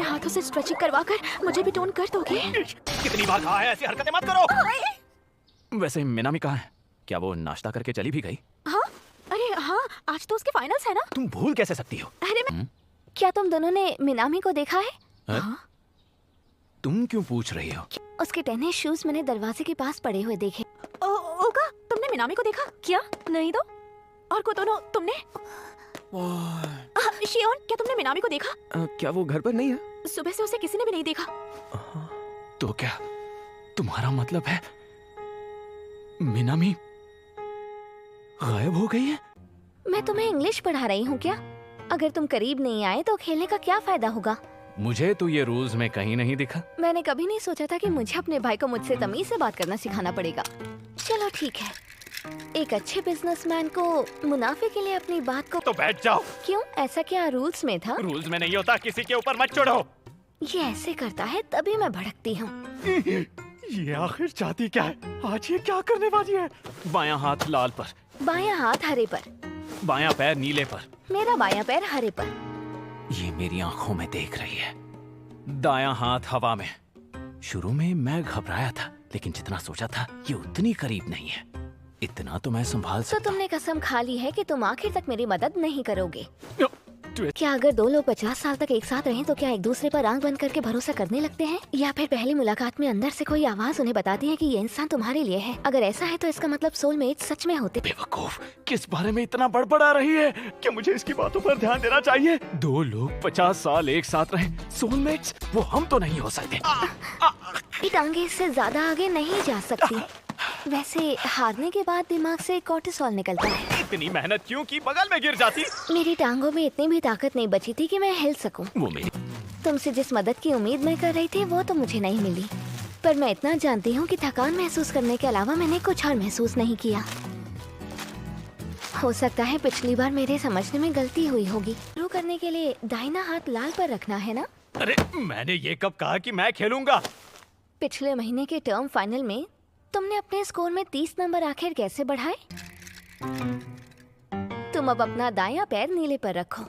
अपने हाथों से स्ट्रेचिंग करवा कर मुझे भी टोन कर दोगे? कितनी बार कहा है ऐसी हरकतें मत करो। वैसे मिनामी कहाँ है? क्या वो नाश्ता करके चली भी गई? हाँ, अरे हाँ, आज तो उसके फाइनल्स है ना। तुम भूल कैसे सकती हो? अरे क्या तुम दोनों ने मिनामी को देखा है? हाँ? तुम क्यों पूछ रही हो? उसके टेनिस शूज मैंने दरवाजे के पास पड़े हुए देखे। ओका, तुमने मिनामी को देखा क्या? नहीं तो और कोतोनो तुमने? शियोन, क्या तुमने मिनामी को देखा? क्या वो घर पर नहीं है? सुबह से उसे किसी ने भी नहीं देखा। तो क्या तुम्हारा मतलब है मिनामी गायब हो गई है? मैं तुम्हें इंग्लिश पढ़ा रही हूँ क्या? अगर तुम करीब नहीं आए तो खेलने का क्या फायदा होगा? मुझे तो ये रूल्स में कहीं नहीं दिखा। मैंने कभी नहीं सोचा था कि मुझे अपने भाई को मुझसे तमीज से बात करना सिखाना पड़ेगा। चलो ठीक है, एक अच्छे बिजनेसमैन को मुनाफे के लिए अपनी बात को। तो बैठ जाओ। क्यों, ऐसा क्या रूल्स में था? रूल्स में नहीं होता, किसी के ऊपर मत चढ़ो। ये ऐसे करता है तभी मैं भड़कती हूँ। ये आखिर चाहती क्या है? आज ये क्या करने वाली है? बायां हाथ लाल पर, बायां हाथ हरे पर, बायां पैर नीले पर, मेरा बायां पैर हरे पर। ये मेरी आंखों में देख रही है। दायां हाथ हवा में। शुरू में मैं घबराया था, लेकिन जितना सोचा था ये उतनी करीब नहीं है। इतना तो मैं संभाल सकता। तो तुमने कसम खा ली है कि तुम आखिर तक मेरी मदद नहीं करोगे। तो क्या अगर दो लोग 50 साल तक एक साथ रहें तो क्या एक दूसरे पर आंख बंद करके भरोसा करने लगते हैं? या फिर पहली मुलाकात में अंदर से कोई आवाज उन्हें बताती है कि ये इंसान तुम्हारे लिए है? अगर ऐसा है तो इसका मतलब सोलमेट सच में होते। बेवकूफ, किस बारे में इतना बड़बड़ा रही है? क्या मुझे इसकी बातों पर ध्यान देना चाहिए? दो लोग 50 साल एक साथ रहें, सोलमेट्स, वो हम तो नहीं हो सकते। ये टांगे इससे ज्यादा आगे नहीं जा सकती। वैसे हारने के बाद दिमाग से कोर्टिसोल निकलता है। इतनी मेहनत क्यों की? बगल में गिर जाती। मेरी टांगों में इतनी भी ताकत नहीं बची थी कि मैं हिल सकूं। वो मेरी तुमसे जिस मदद की उम्मीद मैं कर रही थी वो तो मुझे नहीं मिली, पर मैं इतना जानती हूँ कि थकान महसूस करने के अलावा मैंने कुछ और महसूस नहीं किया। हो सकता है पिछली बार मेरे समझने में गलती हुई होगी। शुरू करने के लिए दाहिना हाथ लाल पर रखना है ना? अरे मैंने ये कब कहा कि मैं खेलूंगा? पिछले महीने के टर्म फाइनल में तुमने अपने स्कोर में 30 नंबर आखिर कैसे बढ़ाए? तुम अब अपना दायां पैर नीले पर रखो।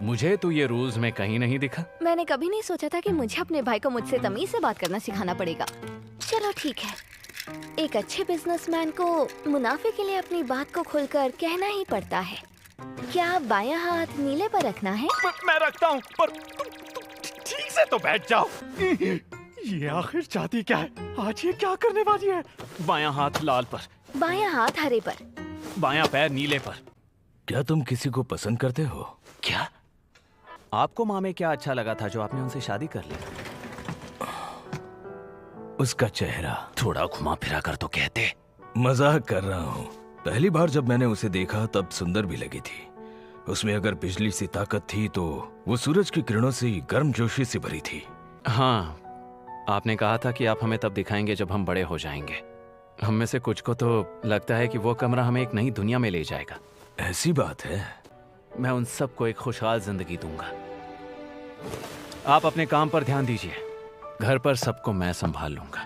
मुझे तो ये रूल्स में कहीं नहीं दिखा। मैंने कभी नहीं सोचा था कि मुझे अपने भाई को मुझसे तमीज से बात करना सिखाना पड़ेगा। चलो ठीक है, एक अच्छे बिजनेसमैन को मुनाफे के लिए अपनी बात को खुलकर कहना ही पड़ता है। क्या बायां हाथ नीले पर रखना है? मैं रखता हूँ, पर तुम ठीक से तो बैठ जाओ। ये आखिर चाहती क्या है? आज ये क्या करने वाली है? बायां हाथ लाल पर, बायां हाथ हरे पर, बायां पैर नीले पर। क्या तुम किसी को पसंद करते हो? क्या? आपको माँ में क्या अच्छा लगा था जो आपने उनसे शादी कर ली? उसका चेहरा। थोड़ा घुमा फिरा कर तो कहते। मजाक कर रहा हूँ। पहली बार जब मैंने उसे देखा तब सुंदर भी लगी थी। उसमें अगर बिजली सी ताकत थी तो वो सूरज की किरणों से गर्मजोशी से भरी थी। हाँ, आपने कहा था कि आप हमें तब दिखाएंगे जब हम बड़े हो जाएंगे। हम में से कुछ को तो लगता है कि वो कमरा हमें एक नई दुनिया में ले जाएगा। ऐसी बात है? मैं उन सबको एक खुशहाल जिंदगी दूंगा। आप अपने काम पर ध्यान दीजिए, घर पर सबको मैं संभाल लूंगा।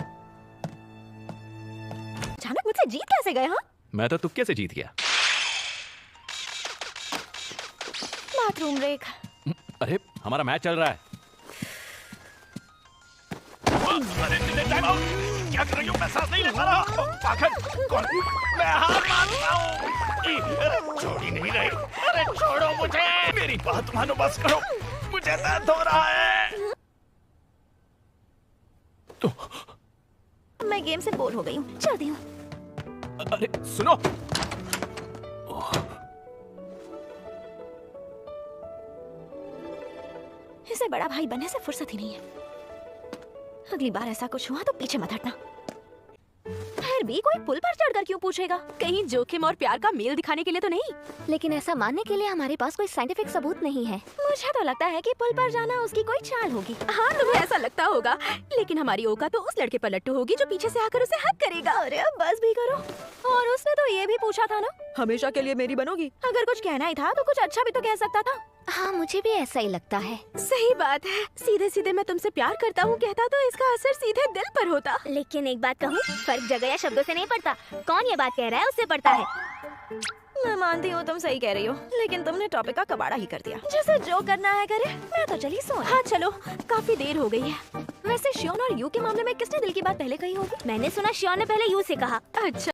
अचानक मुझसे जीत कैसे गए? हाँ, मैं तो तुक्के से जीत गया। Bathroom break. अरे हमारा मैच चल रहा है। क्या कर रही हो? मैं सांस नहीं ले पा रहा। पाखंड कौन? मैं हार मानता हूँ। छोड़ ही नहीं रही। अरे छोड़ो मुझे। मेरी बात मानो, बस करो। मुझे दर्द हो रहा है। मैं गेम से बोर हो गई हूँ, चलती हूँ। अरे सुनो, इसे बड़ा भाई बनने से फुर्सत ही नहीं है। अगली बार ऐसा कुछ हुआ तो पीछे मत हटना। फिर भी कोई पुल पर चढ़कर क्यों पूछेगा? कहीं जोखिम और प्यार का मेल दिखाने के लिए तो नहीं? लेकिन ऐसा मानने के लिए हमारे पास कोई साइंटिफिक सबूत नहीं है। मुझे तो लगता है कि पुल पर जाना उसकी कोई चाल होगी। हाँ, तुम्हें ऐसा लगता होगा, लेकिन हमारी ओका तो उस लड़के पर लट्टू होगी जो पीछे से आकर उसे हक करेगा। अरे अब बस भी करो। और उसने तो ये भी पूछा था ना, हमेशा के लिए मेरी बनोगी? अगर कुछ कहना ही था तो कुछ अच्छा भी तो कह सकता था। हाँ, मुझे भी ऐसा ही लगता है। सही बात है, सीधे सीधे मैं तुमसे प्यार करता हूँ कहता तो इसका असर सीधे दिल पर होता। लेकिन एक बात कहूँ, फर्क जगह या शब्दों से नहीं पड़ता, कौन ये बात कह रहा है उससे पड़ता है। मैं मानती हूँ तुम सही कह रही हो, लेकिन तुमने टॉपिक का कबाड़ा ही कर दिया। जैसे जो करना है करे, मैं तो चली सो। हाँ चलो, काफी देर हो गई है। वैसे श्योन और यू के मामले में किसने दिल की बात पहले कही होगी? मैंने सुना श्योन ने पहले यू से कहा। अच्छा